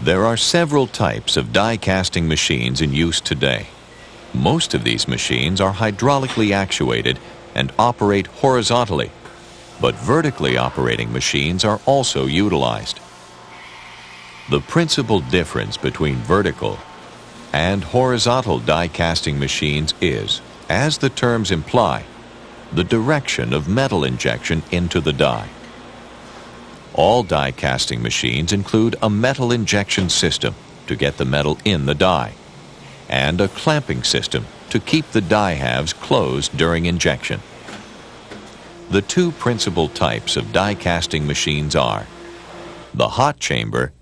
There are several types of die casting machines in use today. Most of these machines are hydraulically actuated and operate horizontally, but vertically operating machines are also utilized. The principal difference between vertical and horizontal die casting machines is, as the terms imply, the direction of metal injection into the die. All die casting machines include a metal injection system to get the metal in the die, and a clamping system to keep the die halves closed during injection. The two principal types of die casting machines are the hot chamber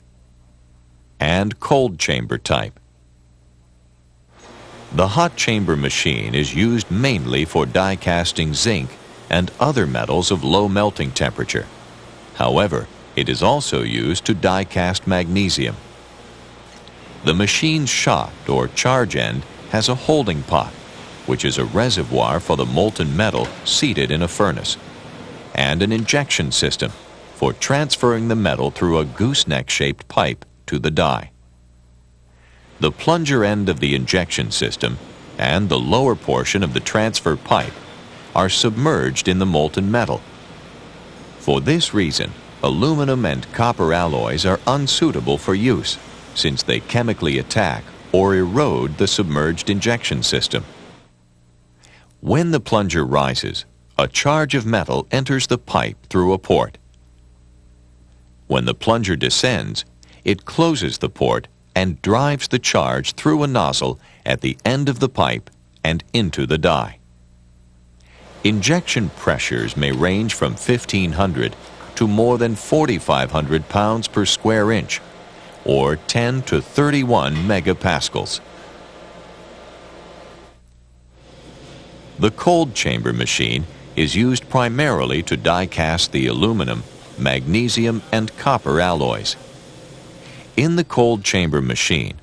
and cold chamber type. The hot chamber machine is used mainly for die casting zinc and other metals of low melting temperature. However, it is also used to die cast magnesium. The machine's shaft or charge end has a holding pot, which is a reservoir for the molten metal seated in a furnace, and an injection system for transferring the metal through a gooseneck-shaped pipe to the die. The plunger end of the injection system and the lower portion of the transfer pipe are submerged in the molten metal. For this reason, aluminum and copper alloys are unsuitable for use, since they chemically attack or erode the submerged injection system. When the plunger rises, a charge of metal enters the pipe through a port. When the plunger descends, it closes the port and drives the charge through a nozzle at the end of the pipe and into the die. Injection pressures may range from 1,500 to more than 4,500 pounds per square inch, or 10 to 31 megapascals. The cold chamber machine is used primarily to die cast the aluminum, magnesium, and copper alloys. In the cold chamber machine,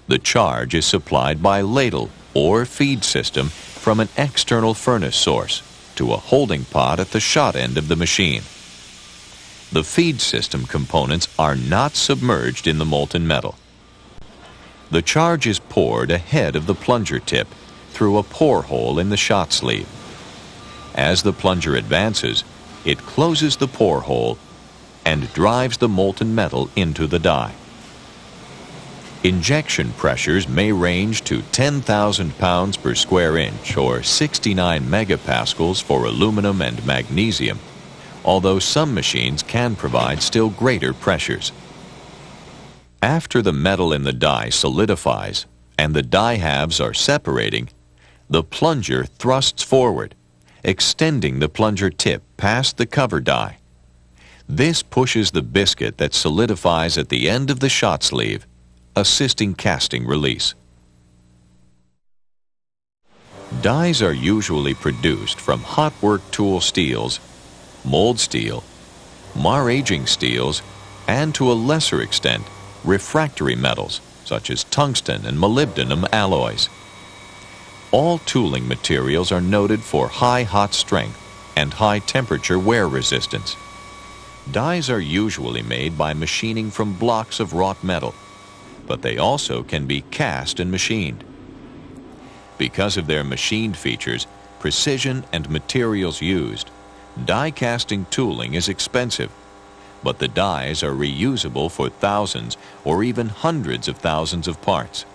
the charge is supplied by ladle or feed system from an external furnace source to a holding pot at the shot end of the machine. The feed system components are not submerged in the molten metal. The charge is poured ahead of the plunger tip through a pore hole in the shot sleeve. As the plunger advances, it closes the pore hole and drives the molten metal into the die. Injection pressures may range to 10,000 pounds per square inch or 69 megapascals for aluminum and magnesium, although some machines can provide still greater pressures. After the metal in the die solidifies and the die halves are separating, the plunger thrusts forward, extending the plunger tip past the cover die. This pushes the biscuit that solidifies at the end of the shot sleeve, assisting casting release. Dies are usually produced from hot work tool steels, mold steel, Mar-aging steels, and to a lesser extent, refractory metals such as tungsten and molybdenum alloys. All tooling materials are noted for high hot strength and high temperature wear resistance. Dies are usually made by machining from blocks of wrought metal, but they also can be cast and machined. Because of their machined features, precision, and materials used, die casting tooling is expensive, but the dies are reusable for thousands or even hundreds of thousands of parts.